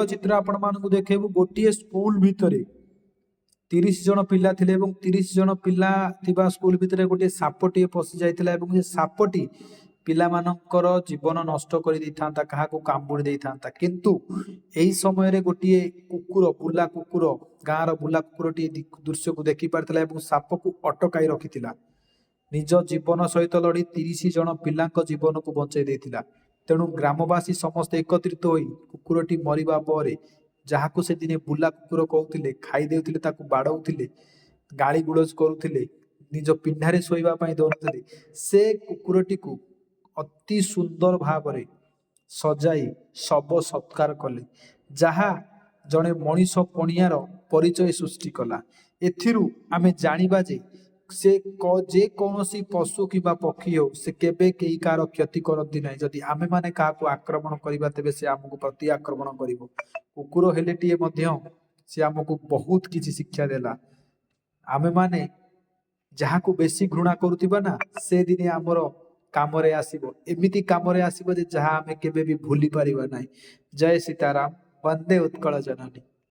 चित्र आपण मानकु देखेबु गोटे स्कूल भितरे 30 जन पिला थिले एवं 30 जन पिला थिबा स्कूल भितरे गोटे सापटी पशि जाइतिला एवं जे सापटी पिला मानकर जीवन नष्ट कर देइथांता काहाकू कामुड़ी देइथांता किंतु एही समय रे गोटे कुकुर बुला कुकुर गाँर बुला कुकुरटी दृश्य को देखि पारथिला एवं साप को अटकाई रखिथिला निज जीवन सहित लड़ी 30 जन पिलांक जीवन को बंचाई देइथिला। तेणु ग्रामवासी समस्त एकत्रित होई कुकुरटी मरिबा परे जहाको से दिने बुला कुकुर कहउथिले खाई देउथिले ताकू बाडौथिले गाली गुलज करुथिले निज पिंढारे शोइबा पई दउथिले से कुकुरटी को अति सुंदर भाव सजाई शब सत्कार कले जहा जड़े मनीष पणियार परिचय सृष्टि कला। एथिरु आमे जानिबा जे से जे कौनसी पशु किबा पक्षी हो से केबे केही कार क्षति करती नहीं जदि आमे माने काहाकू आक्रमण करिबा तेबे से आमको प्रति आक्रमण करिवो। कुकुर हेलेटिए मध्य से आमको बहुत किछि शिक्षा देला। आमे माने जहाकू बेसी घृणा करुथिबा ना से दिने आमर कामरे आसीबो एमिति कामरे आसीबो जे जहा आमे केबे भी भूली परिबा नाही। जय सीताराम, वंदे उत्कल जननी।